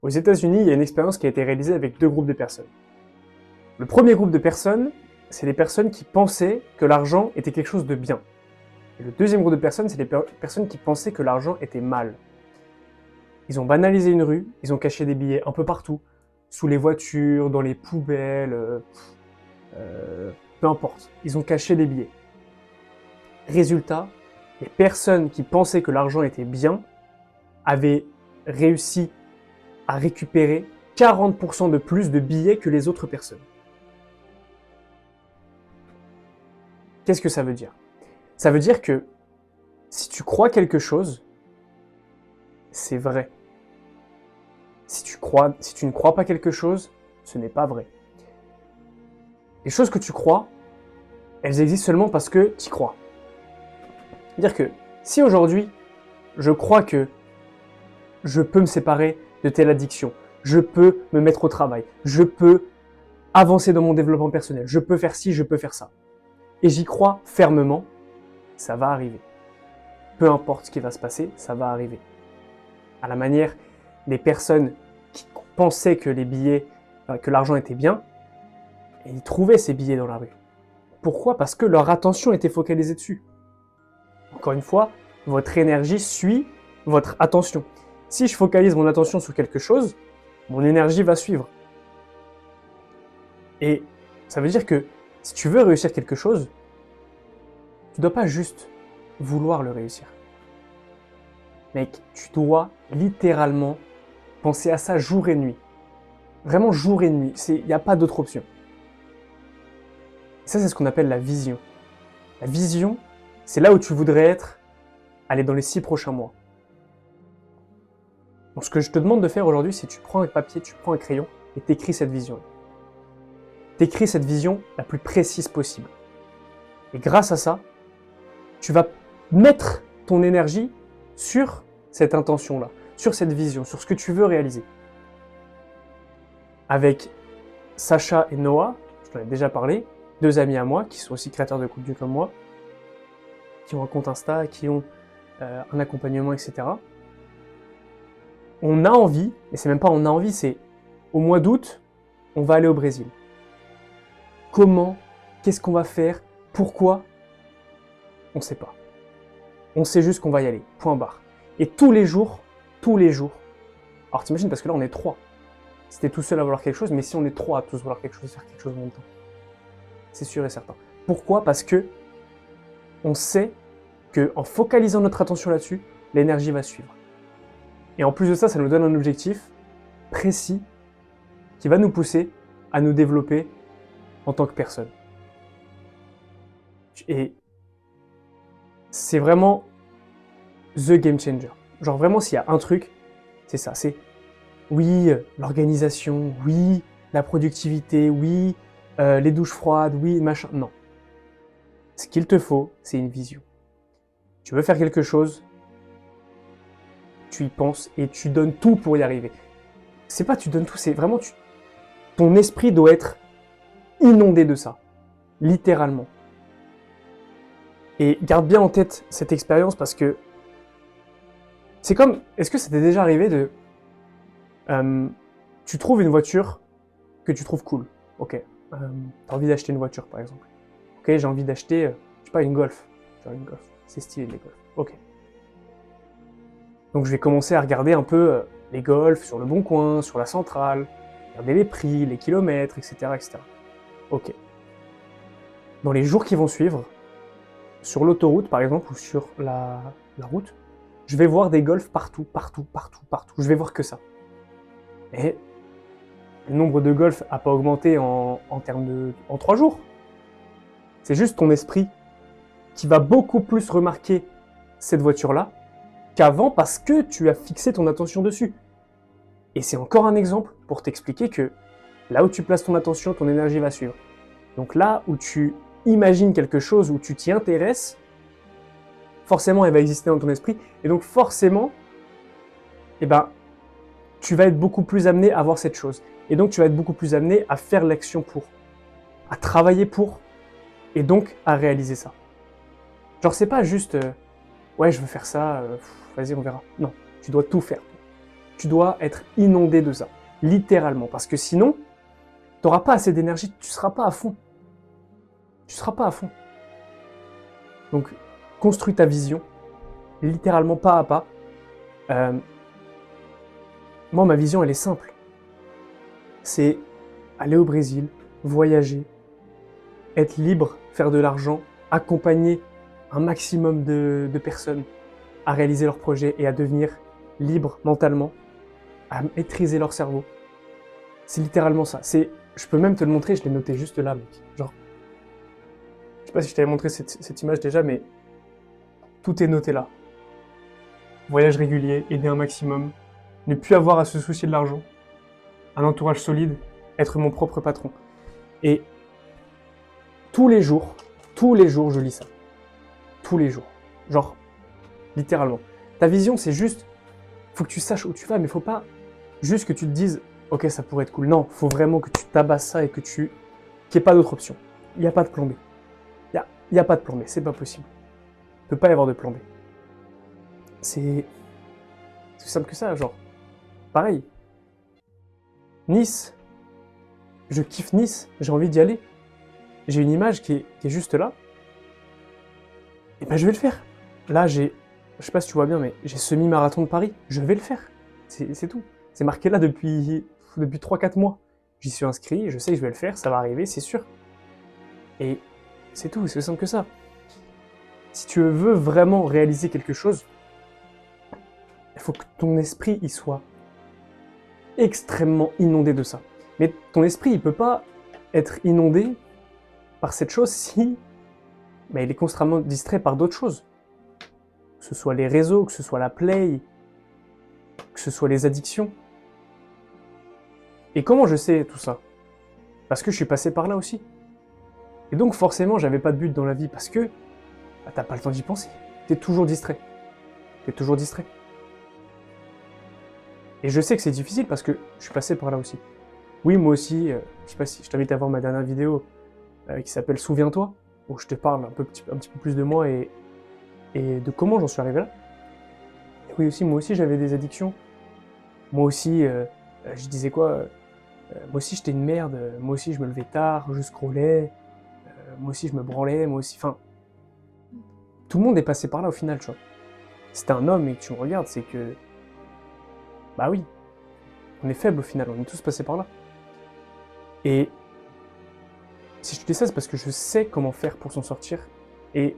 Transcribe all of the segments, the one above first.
Aux États-Unis, il y a une expérience qui a été réalisée avec deux groupes de personnes. Le premier groupe de personnes, c'est les personnes qui pensaient que l'argent était quelque chose de bien. Et le deuxième groupe de personnes, c'est les personnes qui pensaient que l'argent était mal. Ils ont banalisé une rue, ils ont caché des billets un peu partout, sous les voitures, dans les poubelles, peu importe. Ils ont caché des billets. Résultat, les personnes qui pensaient que l'argent était bien avaient réussi à récupérer 40% de plus de billets que les autres personnes. Qu'est-ce que ça veut dire? Ça veut dire que si tu crois quelque chose, c'est vrai. Si tu ne crois pas quelque chose, ce n'est pas vrai. Les choses que tu crois, elles existent seulement parce que tu y crois. C'est-à-dire que si aujourd'hui, je crois que je peux me séparer de telle addiction, je peux me mettre au travail, je peux avancer dans mon développement personnel, je peux faire ci, je peux faire ça, et j'y crois fermement, ça va arriver. Peu importe ce qui va se passer, ça va arriver. À la manière des personnes qui pensaient que que l'argent était bien, et ils trouvaient ces billets dans la rue. Pourquoi? Parce que leur attention était focalisée dessus. Encore une fois, votre énergie suit votre attention. Si je focalise mon attention sur quelque chose, mon énergie va suivre. Et ça veut dire que si tu veux réussir quelque chose, tu ne dois pas juste vouloir le réussir. Mec, tu dois littéralement penser à ça jour et nuit. Vraiment jour et nuit. Il n'y a pas d'autre option. Ça, c'est ce qu'on appelle la vision. La vision, c'est là où tu voudrais être, aller dans les 6 prochains mois. Donc, ce que je te demande de faire aujourd'hui, c'est que tu prends un papier, tu prends un crayon et t'écris cette vision. T'écris cette vision la plus précise possible. Et grâce à ça, tu vas mettre ton énergie sur cette intention-là, sur cette vision, sur ce que tu veux réaliser. Avec Sacha et Noah, je t'en ai déjà parlé, deux amis à moi, qui sont aussi créateurs de contenu comme moi, qui ont un compte Insta, qui ont un accompagnement, etc. On a envie, et c'est même pas on a envie, c'est au mois d'août, on va aller au Brésil. Comment? Qu'est-ce qu'on va faire? Pourquoi? On ne sait pas. On sait juste qu'on va y aller, point barre. Et tous les jours, alors t'imagines, parce que là on est 3. Si t'es tout seul à vouloir quelque chose, mais si on est 3 à tous vouloir quelque chose, faire quelque chose en même temps. C'est sûr et certain. Pourquoi? Parce que on sait qu'en focalisant notre attention là-dessus, l'énergie va suivre. Et en plus de ça, ça nous donne un objectif précis qui va nous pousser à nous développer en tant que personne. Et c'est vraiment the game changer. Genre vraiment, s'il y a un truc, c'est ça. C'est oui, l'organisation, oui, la productivité, oui, les douches froides, oui, machin. Non. Ce qu'il te faut, c'est une vision. Tu veux faire quelque chose, tu y penses et tu donnes tout pour y arriver. C'est pas tu donnes tout, c'est vraiment ton esprit doit être inondé de ça, littéralement. Et garde bien en tête cette expérience parce que c'est comme, est-ce que ça t'est déjà arrivé de, tu trouves une voiture que tu trouves cool, ok, t'as envie d'acheter une voiture par exemple, ok, j'ai envie d'acheter, je sais pas, une Golf, genre une Golf, c'est stylé les Golf, ok. Donc je vais commencer à regarder un peu les Golf sur le Bon Coin, sur la centrale, regarder les prix, les kilomètres, etc., etc. Ok. Dans les jours qui vont suivre, sur l'autoroute par exemple, ou sur la route, je vais voir des Golf partout. Je vais voir que ça. Et le nombre de Golf n'a pas augmenté en 3 jours. C'est juste ton esprit qui va beaucoup plus remarquer cette voiture-là qu'avant parce que tu as fixé ton attention dessus. Et c'est encore un exemple pour t'expliquer que là où tu places ton attention, ton énergie va suivre. Donc là où tu imagines quelque chose, où tu t'y intéresses, forcément elle va exister dans ton esprit, et donc forcément, tu vas être beaucoup plus amené à voir cette chose. Et donc tu vas être beaucoup plus amené à faire l'action pour, à travailler pour, et donc à réaliser ça. Genre c'est pas juste, ouais je veux faire ça, vas-y on verra. Non, tu dois tout faire. tu dois être inondé de ça, littéralement, parce que sinon, tu n'auras pas assez d'énergie, tu ne seras pas à fond. Tu ne seras pas à fond. Donc, construis ta vision, littéralement pas à pas. Moi, ma vision, elle est simple. C'est aller au Brésil, voyager, être libre, faire de l'argent, accompagner un maximum de personnes à réaliser leurs projets et à devenir libres mentalement, à maîtriser leur cerveau. C'est littéralement ça. Je peux même te le montrer, je l'ai noté juste là, mec. Genre, je sais pas si je t'avais montré cette image déjà, mais tout est noté là. Voyage régulier, aider un maximum, ne plus avoir à se soucier de l'argent, un entourage solide, être mon propre patron. Et tous les jours, je lis ça. Tous les jours. Genre, littéralement. Ta vision, c'est juste, faut que tu saches où tu vas, mais faut pas juste que tu te dises, ok, ça pourrait être cool. Non, faut vraiment que tu tabasses ça et qu'il n'y ait pas d'autre option. Il n'y a pas de plan B. Il n'y a pas de plan B, c'est pas possible. Il ne peut pas y avoir de plan B. C'est simple que ça, genre. Pareil. Nice. Je kiffe Nice, j'ai envie d'y aller. J'ai une image qui est juste là. Et ben je vais le faire. Là, je sais pas si tu vois bien, mais j'ai semi-marathon de Paris. Je vais le faire. C'est tout. C'est marqué là depuis 3-4 mois. J'y suis inscrit, je sais que je vais le faire, ça va arriver, c'est sûr. Et c'est tout, c'est aussi simple que ça. Si tu veux vraiment réaliser quelque chose, il faut que ton esprit y soit extrêmement inondé de ça. Mais ton esprit, il peut pas être inondé par cette chose si il est constamment distrait par d'autres choses. Que ce soit les réseaux, que ce soit la play, que ce soit les addictions. Et comment je sais tout ça? Parce que je suis passé par là aussi. Et donc forcément, j'avais pas de but dans la vie parce que t'as pas le temps d'y penser. T'es toujours distrait. T'es toujours distrait. Et je sais que c'est difficile parce que je suis passé par là aussi. Oui, moi aussi, je sais pas si je t'invite à voir ma dernière vidéo qui s'appelle Souviens-toi, où je te parle un petit peu plus de moi et de comment j'en suis arrivé là. Et oui aussi, moi aussi j'avais des addictions. Moi aussi, je disais quoi moi aussi j'étais une merde, moi aussi je me levais tard, je scrollais, moi aussi je me branlais, moi aussi, enfin, tout le monde est passé par là au final, tu vois. Si t'es un homme et que tu me regardes, c'est que, bah oui, on est faible au final, on est tous passés par là. Et si je te dis ça, c'est parce que je sais comment faire pour s'en sortir. Et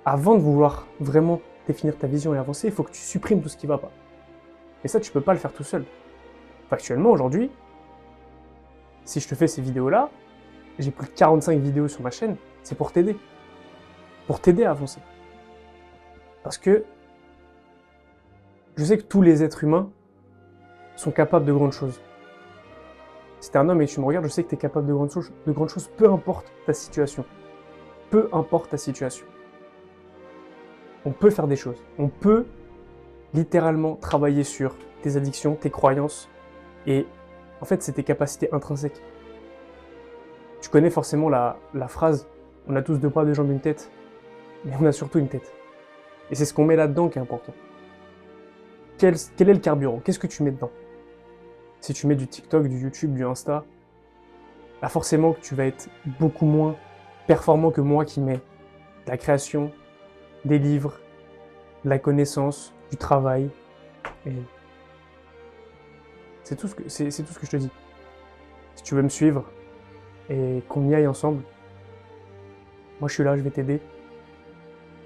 avant de vouloir vraiment définir ta vision et avancer, il faut que tu supprimes tout ce qui va pas. Et ça, tu peux pas le faire tout seul. Factuellement, aujourd'hui, si je te fais ces vidéos-là, j'ai plus de 45 vidéos sur ma chaîne, c'est pour t'aider. Pour t'aider à avancer. Parce que je sais que tous les êtres humains sont capables de grandes choses. Si t'es un homme et tu me regardes, je sais que tu es capable de grandes choses, peu importe ta situation. Peu importe ta situation. On peut faire des choses. On peut littéralement travailler sur tes addictions, tes croyances, et en fait, c'est tes capacités intrinsèques. Tu connais forcément la phrase « On a tous deux bras, deux jambes, une tête », mais on a surtout une tête. Et c'est ce qu'on met là-dedans qui est important. Quel est le carburant? Qu'est-ce que tu mets dedans? Si tu mets du TikTok, du YouTube, du Insta, bah forcément que tu vas être beaucoup moins performant que moi qui mets de la création, des livres, de la connaissance, du travail. Et c'est tout ce que je te dis. Si tu veux me suivre et qu'on y aille ensemble, moi je suis là, je vais t'aider.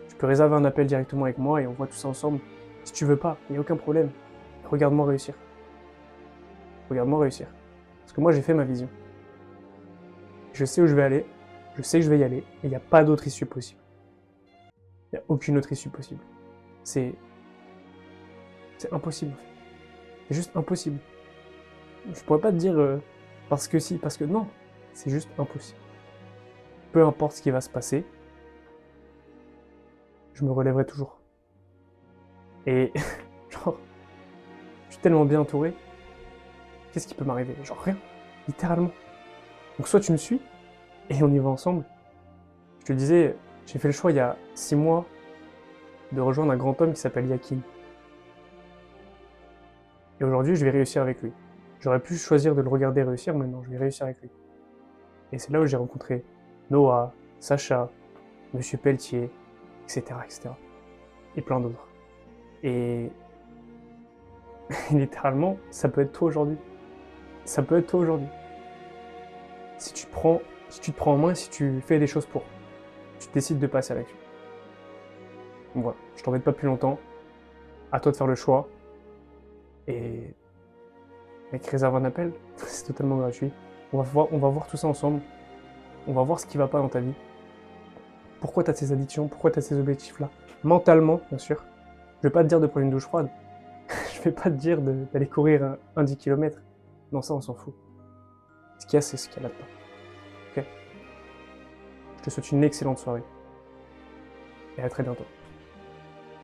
Tu peux réserver un appel directement avec moi et on voit tout ça ensemble. Si tu veux pas, il n'y a aucun problème. Regarde-moi réussir. Regarde-moi réussir. Parce que moi j'ai fait ma vision. Je sais où je vais aller, je sais que je vais y aller, et il n'y a pas d'autre issue possible. Il n'y a aucune autre issue possible. C'est impossible. C'est juste impossible. Je pourrais pas te dire parce que si, parce que non. C'est juste impossible. Peu importe ce qui va se passer, je me relèverai toujours. Et genre, je suis tellement bien entouré. Qu'est-ce qui peut m'arriver? Genre rien, littéralement. Donc soit tu me suis et on y va ensemble. Je te disais, j'ai fait le choix il y a 6 mois de rejoindre un grand homme qui s'appelle Yakin. Et aujourd'hui, je vais réussir avec lui. J'aurais pu choisir de le regarder réussir, mais non, je vais réussir avec lui. Et c'est là où j'ai rencontré Noah, Sacha, Monsieur Pelletier, etc., etc. Et plein d'autres. Et littéralement, ça peut être toi aujourd'hui. Ça peut être toi aujourd'hui. Si tu te prends en main, si tu fais des choses pour, tu décides de passer à l'action. Donc voilà, je t'embête pas plus longtemps. À toi de faire le choix. Et mec, réserve un appel. C'est totalement gratuit. On va voir tout ça ensemble. On va voir ce qui va pas dans ta vie. Pourquoi tu as ces addictions, pourquoi tu as ces objectifs-là. Mentalement, bien sûr. Je vais pas te dire de prendre une douche froide. Je vais pas te dire d'aller courir un 10 km. Non, ça, on s'en fout. Ce qu'il y a, c'est ce qu'il y a là-dedans. Ok. Je te souhaite une excellente soirée. Et à très bientôt.